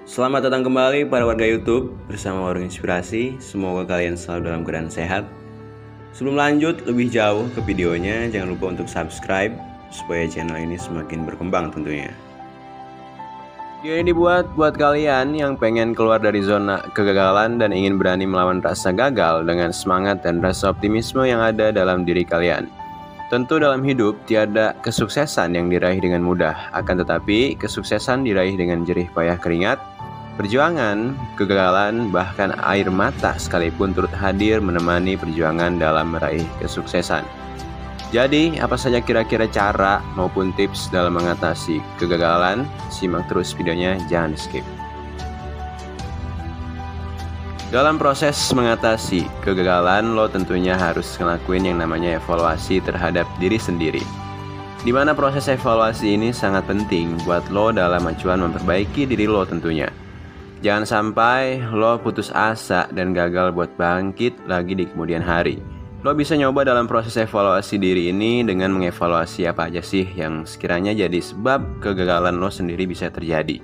Selamat datang kembali para warga YouTube bersama Warung Inspirasi. Semoga kalian selalu dalam keadaan sehat. Sebelum lanjut lebih jauh ke videonya, jangan lupa untuk subscribe supaya channel ini semakin berkembang tentunya. Video ini dibuat buat kalian yang pengen keluar dari zona kegagalan dan ingin berani melawan rasa gagal dengan semangat dan rasa optimisme yang ada dalam diri kalian. Tentu dalam hidup tiada kesuksesan yang diraih dengan mudah, akan tetapi kesuksesan diraih dengan jerih payah keringat, perjuangan, kegagalan, bahkan air mata sekalipun turut hadir menemani perjuangan dalam meraih kesuksesan. Jadi, apa saja kira-kira cara maupun tips dalam mengatasi kegagalan? Simak terus videonya, jangan di-skip. Dalam proses mengatasi kegagalan, lo tentunya harus ngelakuin yang namanya evaluasi terhadap diri sendiri. Dimana proses evaluasi ini sangat penting buat lo dalam acuan memperbaiki diri lo tentunya. Jangan sampai lo putus asa dan gagal buat bangkit lagi di kemudian hari. Lo bisa nyoba dalam proses evaluasi diri ini dengan mengevaluasi apa aja sih yang sekiranya jadi sebab kegagalan lo sendiri bisa terjadi.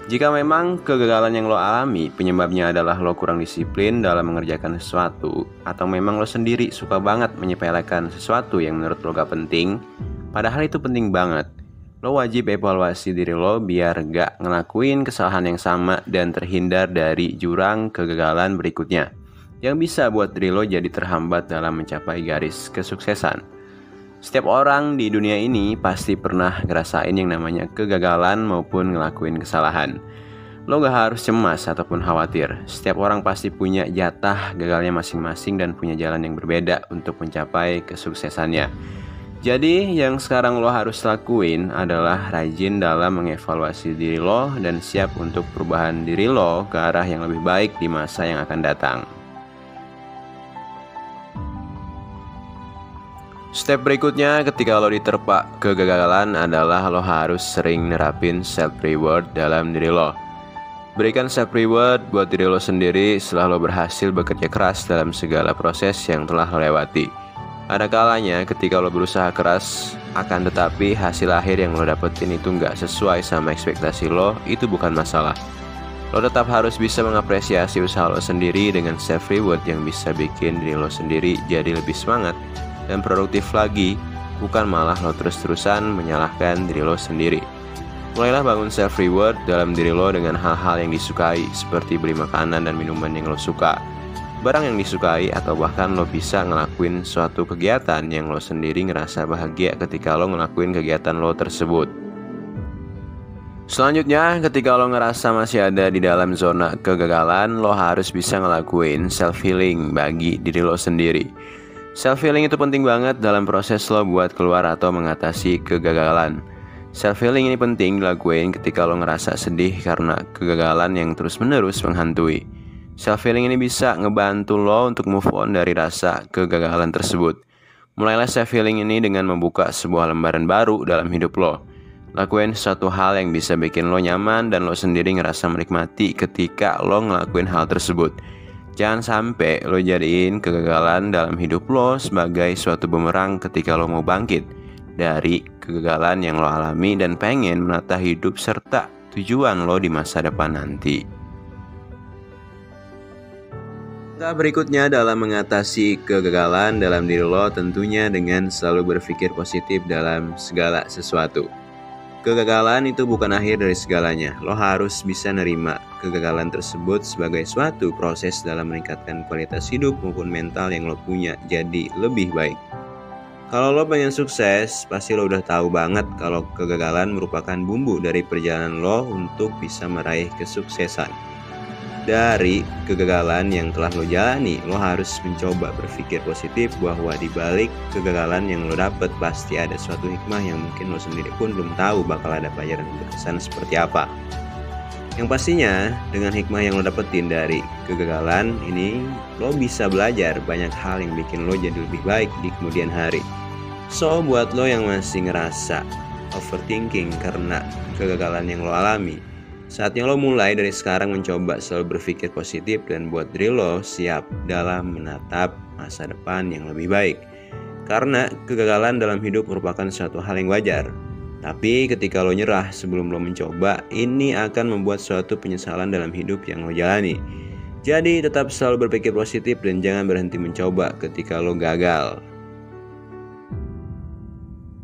Jika memang kegagalan yang lo alami penyebabnya adalah lo kurang disiplin dalam mengerjakan sesuatu, atau memang lo sendiri suka banget menyepelekan sesuatu yang menurut lo gak penting, padahal itu penting banget, lo wajib evaluasi diri lo biar gak ngelakuin kesalahan yang sama dan terhindar dari jurang kegagalan berikutnya yang bisa buat diri lo jadi terhambat dalam mencapai garis kesuksesan. Setiap orang di dunia ini pasti pernah ngerasain yang namanya kegagalan maupun ngelakuin kesalahan. Lo gak harus cemas ataupun khawatir. Setiap orang pasti punya jatah gagalnya masing-masing dan punya jalan yang berbeda untuk mencapai kesuksesannya. Jadi yang sekarang lo harus lakuin adalah rajin dalam mengevaluasi diri lo dan siap untuk perubahan diri lo ke arah yang lebih baik di masa yang akan datang. Step berikutnya ketika lo diterpa kegagalan adalah lo harus sering nerapin self reward dalam diri lo. Berikan self reward buat diri lo sendiri setelah lo berhasil bekerja keras dalam segala proses yang telah lo lewati. Ada kalanya ketika lo berusaha keras, akan tetapi hasil akhir yang lo dapetin itu nggak sesuai sama ekspektasi lo, itu bukan masalah. Lo tetap harus bisa mengapresiasi usaha lo sendiri dengan self reward yang bisa bikin diri lo sendiri jadi lebih semangat dan produktif lagi, bukan malah lo terus-terusan menyalahkan diri lo sendiri. Mulailah bangun self reward dalam diri lo dengan hal-hal yang disukai, seperti beli makanan dan minuman yang lo suka, barang yang disukai, atau bahkan lo bisa ngelakuin suatu kegiatan yang lo sendiri ngerasa bahagia ketika lo ngelakuin kegiatan lo tersebut. Selanjutnya, ketika lo ngerasa masih ada di dalam zona kegagalan, lo harus bisa ngelakuin self healing bagi diri lo sendiri. Self healing itu penting banget dalam proses lo buat keluar atau mengatasi kegagalan. Self healing ini penting dilakuin ketika lo ngerasa sedih karena kegagalan yang terus-menerus menghantui. Self healing ini bisa ngebantu lo untuk move on dari rasa kegagalan tersebut. Mulailah self healing ini dengan membuka sebuah lembaran baru dalam hidup lo. Lakuin suatu hal yang bisa bikin lo nyaman dan lo sendiri ngerasa menikmati ketika lo ngelakuin hal tersebut. Jangan sampai lo jadiin kegagalan dalam hidup lo sebagai suatu bumerang ketika lo mau bangkit dari kegagalan yang lo alami dan pengen menata hidup serta tujuan lo di masa depan nanti. Langkah berikutnya dalam mengatasi kegagalan dalam diri lo tentunya dengan selalu berpikir positif dalam segala sesuatu. Kegagalan itu bukan akhir dari segalanya. Lo harus bisa nerima kegagalan tersebut sebagai suatu proses dalam meningkatkan kualitas hidup maupun mental yang lo punya jadi lebih baik. Kalau lo pengen sukses, pasti lo udah tahu banget kalau kegagalan merupakan bumbu dari perjalanan lo untuk bisa meraih kesuksesan. Dari kegagalan yang telah lo jalani, lo harus mencoba berpikir positif bahwa di balik kegagalan yang lo dapet pasti ada suatu hikmah yang mungkin lo sendiri pun belum tahu bakal ada pelajaran berkesan seperti apa. Yang pastinya dengan hikmah yang lo dapetin dari kegagalan ini, lo bisa belajar banyak hal yang bikin lo jadi lebih baik di kemudian hari. So buat lo yang masih ngerasa overthinking karena kegagalan yang lo alami, saatnya lo mulai dari sekarang mencoba selalu berpikir positif dan buat diri lo siap dalam menatap masa depan yang lebih baik. Karena kegagalan dalam hidup merupakan suatu hal yang wajar. Tapi ketika lo nyerah sebelum lo mencoba, ini akan membuat suatu penyesalan dalam hidup yang lo jalani. Jadi tetap selalu berpikir positif dan jangan berhenti mencoba ketika lo gagal.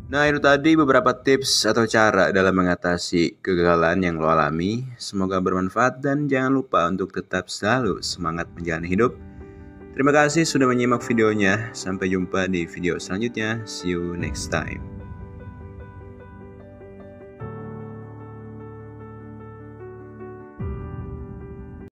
Nah, itu tadi beberapa tips atau cara dalam mengatasi kegagalan yang lo alami. Semoga bermanfaat dan jangan lupa untuk tetap selalu semangat menjalani hidup. Terima kasih sudah menyimak videonya. Sampai jumpa di video selanjutnya. See you next time.